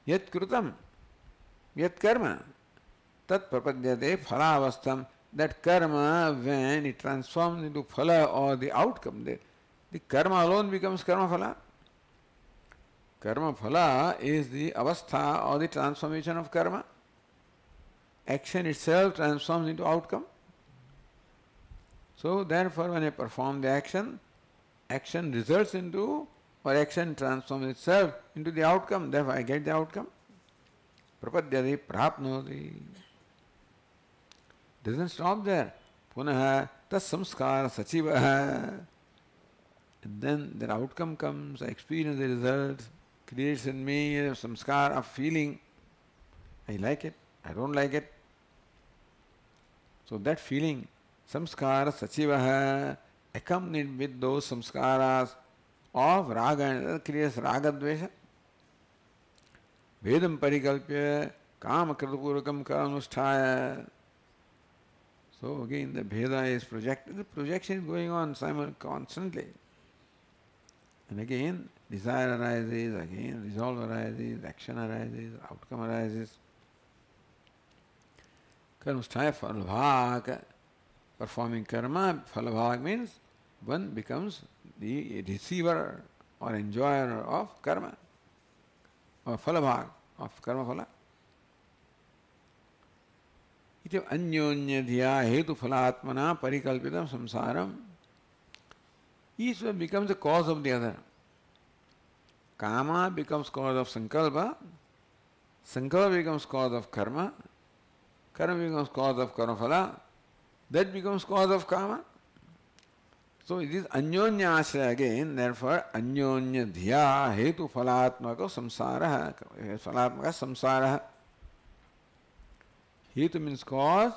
Yat krutam. Yat karma. Tat prapadyate phalavastam. That karma, when it transforms into phala or the outcome, the karma alone becomes karma phala. Karma phala is the avastha or the transformation of karma. Action itself transforms into outcome. So therefore when I perform the action, action results into, or action transforms itself into the outcome. Therefore I get the outcome. Prapadyati prapnoti. Doesn't stop there. Punaha tas samskara sachivaha. And then that outcome comes, I experience the result, creates in me a samskara of feeling. I like it, I don't like it. So that feeling, samskara sachivaha, accompanied with those samskaras of raga, and that creates raga dvesha. Vedam parikalpya kama kritupurakam karanusthaya. So again the Bheda is projected, the projection is going on constantly. And again desire arises, again resolve arises, action arises, outcome arises. Karmasthaya phalabhag. Performing karma, phalabhag means one becomes the receiver or enjoyer of karma, or phalabhag of karma phala. Iti anyonya dhiya hetu phalatmana parikalpitam samsaram. Each one becomes the cause of the other. Kama becomes cause of sankalpa, sankalpa becomes cause of karma, karma becomes cause of karma phala, that becomes cause of kama. So it is anyonya ashraya again, therefore anyonya dhiya hetu phalatmaka samsara, phalatmaka samsara. Hetu means cause,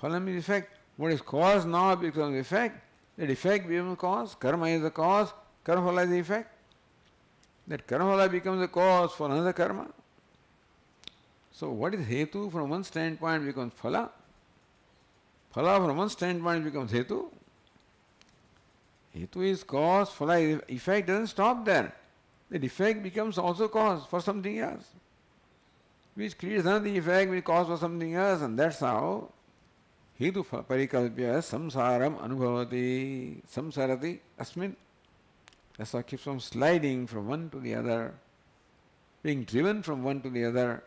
phala means effect. What is cause now becomes effect. That effect becomes cause. Karma is the cause, karma phala is the effect. That karma phala becomes the cause for another karma. So what is hetu from one standpoint becomes phala. Phala from one standpoint becomes hetu. Hetu is cause, phala is effect, doesn't stop there. The effect becomes also cause for something else, which creates another effect which cause for something else, and that's how hetu parikalpya samsaram anubhavati samsarati asmin. That's how it keeps on sliding from one to the other, being driven from one to the other.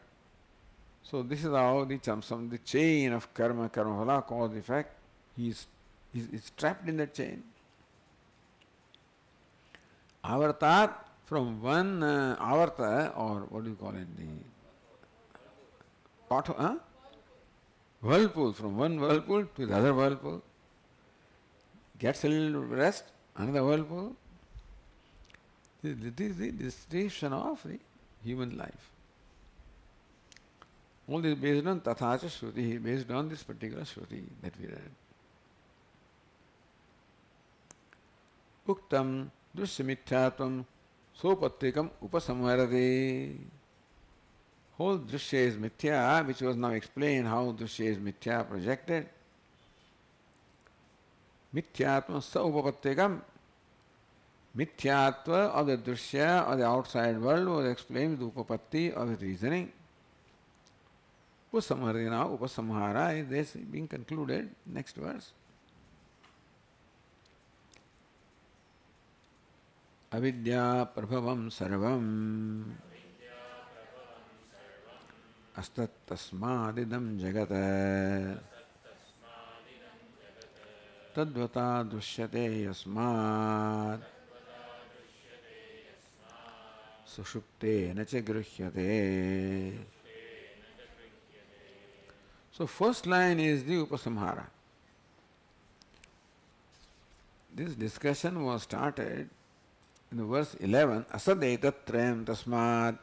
So this is how the chain of karma, karma phala, cause, effect, he's trapped in that chain. Avartat, from one avarta, or what do you call it, whirlpool, from one whirlpool to the other whirlpool, gets a little rest, another whirlpool. This is the description of the human life. All this based on Tathacha Shruti, based on this particular Shruti that we read. Uktam Drishyamithyatvam Sopattikam Upasamharati. Whole Drishya is Mithya, which was now explained how Drishya is Mithya projected. Mithyatvam Sa Upapattikam. Mithyatva of the Drishya, or the outside world, was explained with Upapatti, or with reasoning. Upasamharati, now Upasamhara is this being concluded. Next verse. Avidya prabhavam sarvam astat tasmadidam jagata tadvata dushyate yasmat sushupte nacha gruhyate. So first line is the Upasamhara. This discussion was started in the verse 11. Asad etatrayam tasmat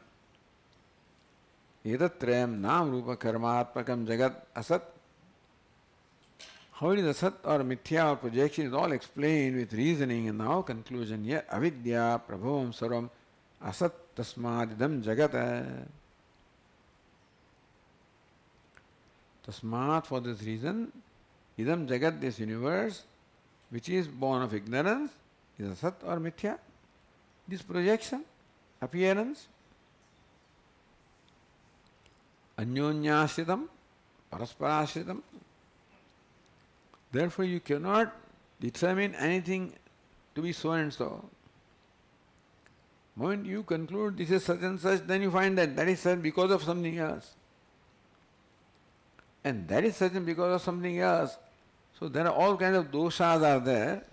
etatrayam nam rupa karmatmakam jagat asat. How it is asat or mithya or projection is all explained with reasoning, and now conclusion here. Avidya prabhavam sarvam asat tasmat idam jagat. Tasmat, for this reason, idam jagat, this universe, which is born of ignorance, is asat or mithya. This projection, appearance, anyonyashritam, parasparashritam. Therefore you cannot determine anything to be so and so. The moment you conclude this is such and such, then you find that that is such because of something else. And that is such because of something else. So there are all kinds of doshas are there.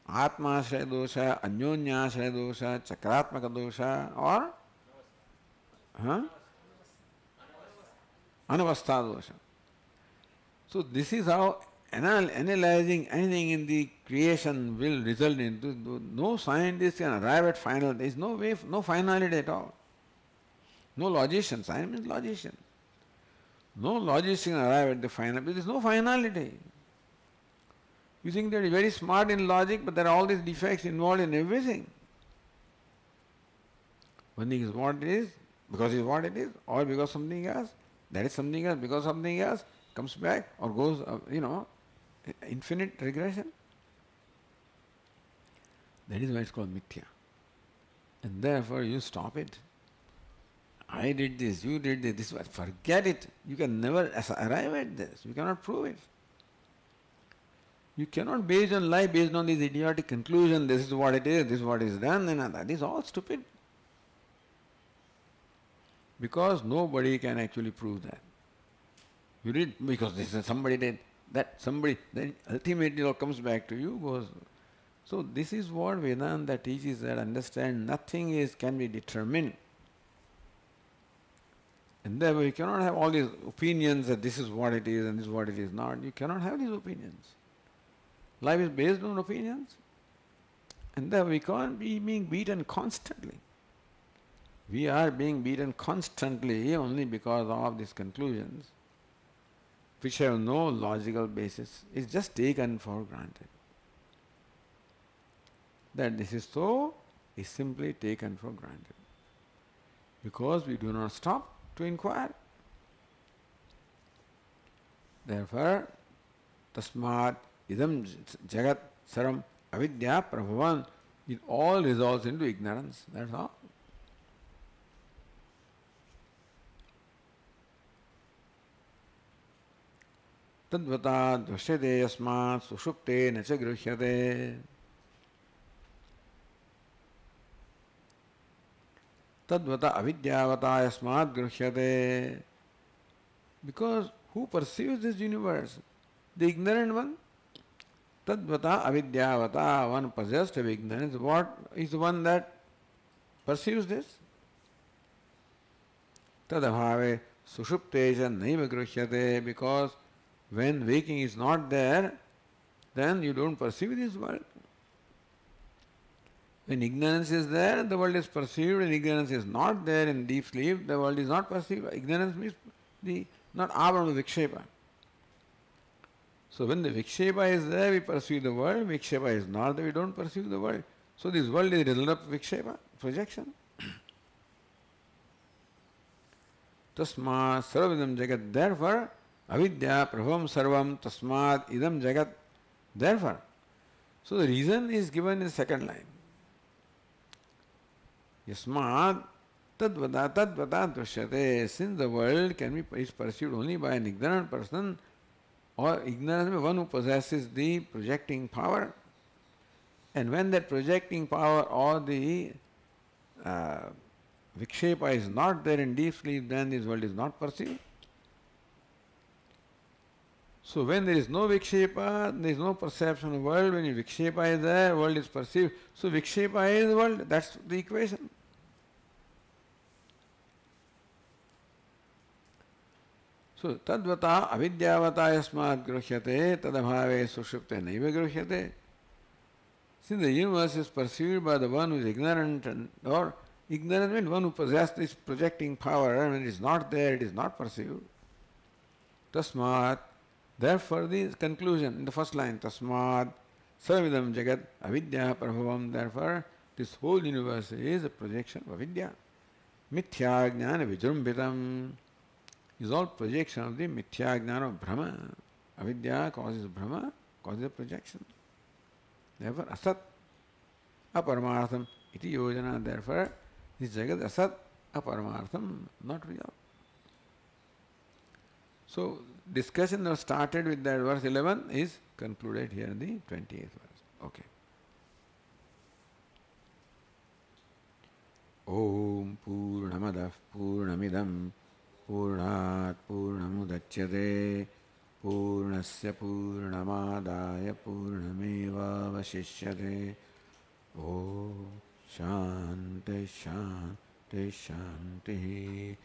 Atma-ashraya dosha, anyonyashraya dosha, chakratmaka dosha, or anavastha dosha. So this is how analyzing anything in the creation will result into. No scientist can arrive at final. There is no way, no finality at all. No logician. Science means logician. No logician can arrive at the final. There is no finality. You think that you are very smart in logic, but there are all these defects involved in everything. One thing is what it is, because it is what it is, or because something else. That is something else, because something else comes back or goes, infinite regression. That is why it's called mithya. And therefore you stop it. I did this, you did this, forget it. You can never arrive at this. You cannot prove it. You cannot base on life based on this idiotic conclusion, this is what it is, this is what is done, and that is all stupid. Because nobody can actually prove that. You did because this is somebody did, that somebody, then ultimately it all comes back to you, goes. So this is what Vedanta teaches, that understand nothing can be determined. And therefore you cannot have all these opinions that this is what it is and this is what it is not. You cannot have these opinions. Life is based on opinions. And therefore we can't be being beaten constantly. We are being beaten constantly only because of these conclusions, which have no logical basis. It's just taken for granted. That this is so is simply taken for granted. Because we do not stop to inquire. Therefore, tasmat idam jagat saram avidya prabhavan, it all resolves into ignorance. That's all. Tadvata dvashyate yasmat sushupte nacha grushyate. Tadvata avidyavata yasmat grushyate. Because who perceives this universe? The ignorant one. Tadvata avidyavata, one possessed of ignorance. What is the one that perceives this? Tadabhave sushupteja naiva grushyate, because when waking is not there, then you don't perceive this world. When ignorance is there, the world is perceived. When ignorance is not there in deep sleep, the world is not perceived. Ignorance means the not avarana vikshepa. So when the vikshepa is there, we perceive the world. Vikshepa is not there, we don't perceive the world. So this world is a result of vikshepa, projection. Tasmat sarvavidam jagat. Therefore, avidya prabhavam sarvam tasmat idam jagat. Therefore. So the reason is given in the second line. Yasmat tadvata tadvata dvashyate. Since the world is perceived only by an ignorant person, or ignorance means one who possesses the projecting power, and when that projecting power or the vikshepa is not there in deep sleep, then this world is not perceived. So when there is no vikshepa, there is no perception of the world. When vikshepa is there, world is perceived. So vikshepa is the world. That's the equation. So tadvata avidyavata yasmat grushyate tadabhave sushupte naiva grushyate. Since the universe is perceived by the one who is ignorant, or ignorant means one who possesses this projecting power, and when it is not there, it is not perceived. Tasmat, therefore the conclusion in the first line, tasmat sarvidam jagat avidya prabhavam, therefore this whole universe is a projection of avidya. Mithya jnana vijrumbitam is all projection of the mithya jnana of Brahma. Avidya causes Brahma, causes a projection. Therefore, asat aparmartham iti yojana. Therefore, this jagat asat aparmartham, not real. So, discussion that was started with that verse 11 is concluded here in the 28th verse. Okay. Om Purnamadah Purnamidam Purnat Purnamudachyate Purnasya Purnamadaya Purnameva Vasishyate. Om Shanti Shanti Shanti.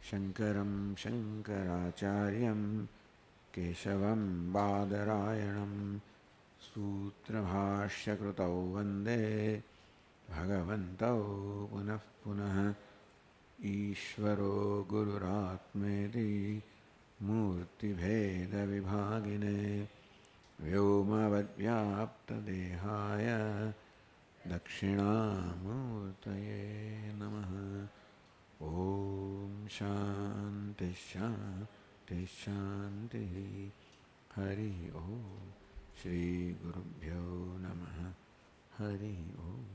Shankaram Shankaracharyam Keshavam Badarayanam Sutrabhashya Krutau Vande Bhagavantau Punah Punah Ishvaro Gururatmedi Murti Bheda Vibhagine Vyomavad Vyapta Dehaya Dakshinamurtaye Namaha. Om Shanti Shanti Shanti. Hari Om. Shri Gurubhyo Namaha. Hari Om.